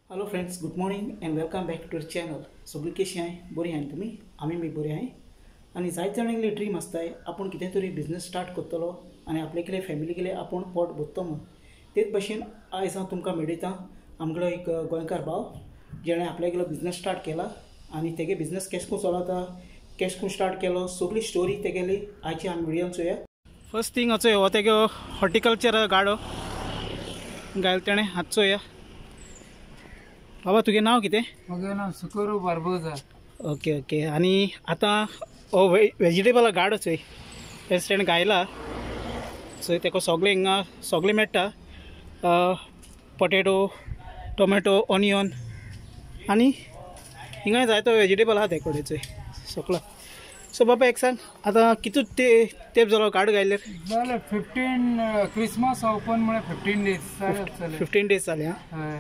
Hello friends, good morning and welcome back to our channel. सगळी कशी आहे? बरी आहे तुम्ही? आम्ही बरे आहे. आणि जायत जाणांगले ड्रीम आसताय आपण कितें तरी बिझनेस स्टार्ट करतलो आणि आपले फॅमिली गेले आपण पोट भरतो म्हणून. तेच भशेन आयज हांव तुमकां मेळयता आमगेलो एक गोंयकार भाव जेणे आपल्यागेलो बिझनेस स्टार्ट केला आणि तेगे बिझनेस केशको चलता, केशको स्टार्ट केलो, सगळी स्टोरी तेगेली आयची आमी व्हिडियोन चोया. फर्स्ट थिंग हो तेगो हॉर्टिकल्चर गाडो घायल तेणें हात चोया. बाबा तुगे नाव कितें? म्हजें नाव सुकरू बारबोजा. Okay okay. आणि आता हो वेजिटेबल गाडो चोय तेच तेणें गायला चोय तेका सगळें हिंगा सगळें मेळटा. पोटेटो, टोमॅटो, ऑनियन आणि हिंगा जायतो वेजिटेबल आहा ते कडेन चोय सगळं. सो बाबा एक सांग आता कितू तेंप जालो गाडो गायल्यार? जालें 15 क्रिसमस ओपन म्हळ्यार 15 डेज 15 डेज जाले. हां.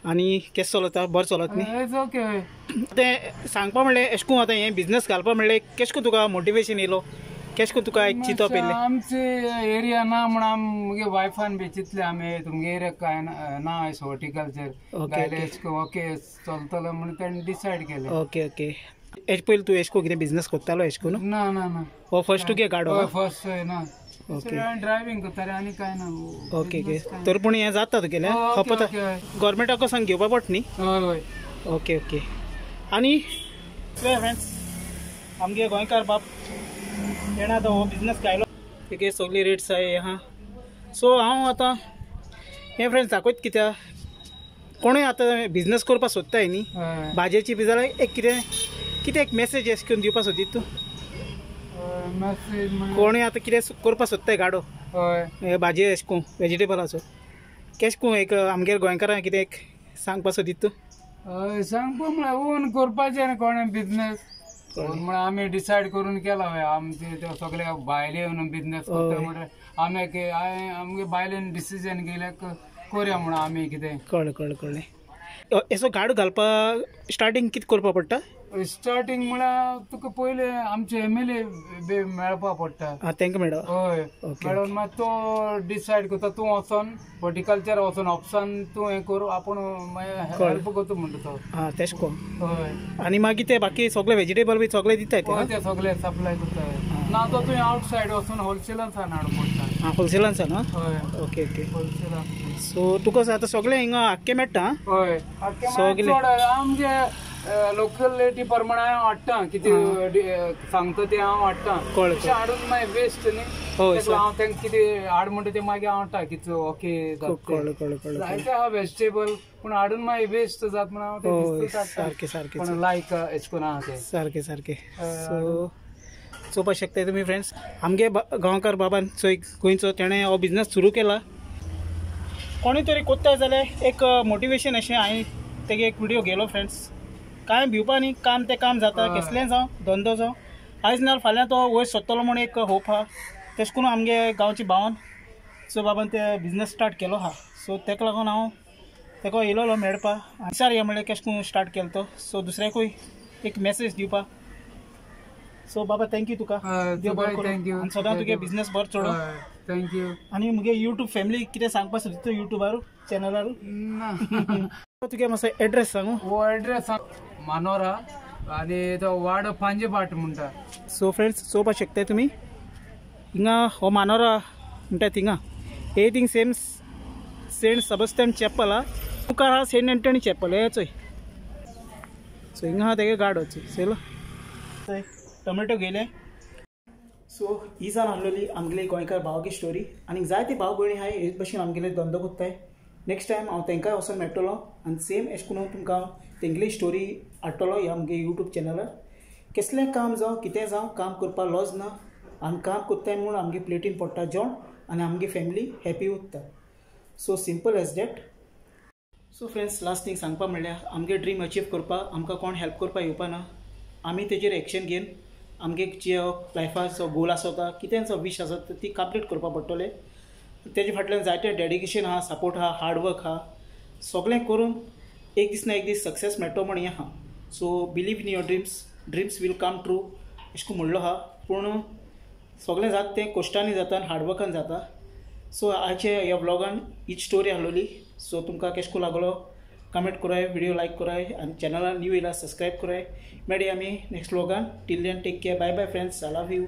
आणि केस चलता? बरें चलत न्ही? It's okay. तें सांगपा म्हणलें एश कोन आतां हें बिझनेस घालपा म्हणलें केश कोन तुका मोटिवेशन येयलो? केश कोन तुका एक चिंतप येयलें? आमचे एरिया ना म्हण मुगे वायफान बी चिंतले आमी तुमगे एरिया काय ना अशें हॉर्टिकल्चर गायले ओके चलतलो म्हणून ताणें डिसायड केलें. Okay okay. हेज पयलीं तूं एशको कितें बिझनेस करतालो एशको न्हू? ना ना ना. हो फर्स्ट तुगे गाडो? फर्स्ट ना. ओके. ड्रायव्हिंग करताले आनी काय ना. Okay okay. तर पूण हें जाता तुगेलें? खपता गव्हर्मेंटाको सांग घेवपा पडटा न्ही? हय. Okay okay. आनी फ्रेंड्स आमगे गोंयकार बाब तेणें आतां हो बिझनेस घायलो तेगे सगळी रेट्स आहाय आहा. सो हांव आतां हें फ्रेंड्स दाखयत कित्याक कोणूय आतां बिझनेस करपा सोदताय न्ही भाजयेची बी जाल्यार एक कितें एक मेसेज एश करून दिवपा सोदीत तूं? कोणूय आतां कितें करपा सोदताय गाडो भाजये एश कोन वेजिटेबलाचो केश कोन एक आमगेर गोंयकारांक कितें एक सांगपा सोदीत तूं? सांगपा म्हळ्यार ओन करपाचें न्ही कोणें बिझनेस म्हळ्यार आमी डिसायड करून केला आमचे सगळे बायले येवन बिझनेस करता म्हळ्यार आमगे बायलेन डिसिजन केल्याक करुया म्हणून आमी कितें. कळ्ळें. एसो गाडो घालपा स्टार्टींग कितें करपा पडटा? स्टार्टींग म्हळ्यार तुका पयले आमचे MLA मेळपा पडटा. तांकां मेळप? हय. मेळोन मागीर तो डिसायड करता तूं वचोन हॉर्टिकल्चर वचोन ऑप्शन तूं हें करू आपूण हेल्प करता म्हणटा तो. हां तेश को. हय. आनी मागीर ते बाकी सगळे वेजिटेबल बी सगळे दिताय ते सगळे सप्लाय करता. ना तो तुवें आवटसायड वचून होलसेलांसान हाडूं पडटा. हां होलसेलांसान? हय. Okay okay. होलसेलान. सो तुका आतां सगळें हिंगा आख्खें मेळटा? हय. सगळे आमगे लोकलिटी प्रमाणे हांव हाडटा कितें सांगता तें हांव हाडटा. कळ्ळें. हाडून मागीर वेस्ट न्ही हांव तांकां कितें हाड म्हणटा तें मागीर हांव हाडटा कितें ओके कळ्ळें. जायते आहा वेजिटेबल पूण हाडून मागीर वेस्ट जाता म्हणून हांव तें सारकें पण लायक एश कोन आहा तें सारकें. सो चोवपाक शकताय तुमी फ्रेंड्स आमगे गांवकार बाबान चोय गोंयचो तेणें हो बिझनेस सुरू केला. कोणी तरी कोत्ताय जाल्यार एक मोटिवेशन अशें हांवें तेगे एक व्हिडिओ गेलो फ्रेंड्स. कांय भिवपा न्ही, काम तें काम जाता कसलें जावं धंदो जावं आयज नाल्यार फाल्यां तो वयर सरतलो म्हूण एक होप आहा. तेश करून आमगे गांवच्या भावान सो बाबान ते बिझनेस स्टार्ट केलो आहा. सो तेका लागून हांव तेका येयलोलो मेळपा विचार या म्हणल्यार केश करून स्टार्ट केलो तो. सो दुसऱ्याकूय एक मेसेज दिवपा. सो बाबा थँक्यू तुका. थँक्यू. सदां तुगे बिझनेस बरो चलो. थँक्यू. आनी मुगे यूट्यूब फॅमिली कितें सांगपा सोदता यूट्यूबार चॅनलार? तुगे मातसो एड्रेस सांगू? हो एड्रेस मानोरा आनी तो वाड पांजेबाट म्हणटा. सो फ्रेंड्स चोवपाक शकताय तुमी हिंगा हो मानोरा म्हणटा थिंगा हे थिंग सेंट सबस्टन चॅपल आहा. मुखार आहा सेंट एंटनी चॅपल हे चोय. सो हिंगा आहा तेगे गाडो चोयलो थंय टोमॅटो गेले. सो ही जावन आसलेली आमगेली गोंयकार भावाची स्टोरी. आनी जायते भाव भयणी आहाय हेच भशेन आमगेले धंदो करताय. नेक्स्ट टायम हांव तांकांय वचून मेळटलो आनी सेम एश करून तुमकां तेंगली स्टोरी हाडटलो ह्या आमगे यूट्यूब चॅनलार. कसलें काम जावं कितें जावं काम करपा लॉस ना. आमी काम कोत्ताय म्हूण आमगे प्लेटीन पडटा जेवण आनी आमगे फॅमिली हॅपी उरता. So simple as that. So friends last thing सांगपा म्हणल्यार आमगे ड्रीम अचीव करपाक आमकां कोण हेल्प करपाक येवपा ना. आमी तेजेर एक्शन घेवन आमगे जे लायफाचो गोल आसता कितें जो वीश आसा ती कंप्लीट करपा पडटलें. तेजे फाटल्यान जायते डेडिकेशन आहा, सपोर्ट आहा, हार्डवर्क आहा. सगळें करून एक दीस ना एक दीस सक्सेस मेळटो म्हण हें आहा. So believe in your dreams will come true अशें करून म्हणलो आहा. पूण सगळें जाता तें कश्टांनी जाता आनी हार्डवर्कान जाता. सो आयचे ह्या व्लॉगान हीच स्टोरी आहलोली. सो तुमकां कशें करून लागलो कमेंट कराय, व्हिडिओ लाईक कराय आणि चॅनलला न्यू येयला सबस्क्राईब कराय. मेळया आमी नेक्स्ट व्लॉगान. Till then take care. Bye bye friends. I love you.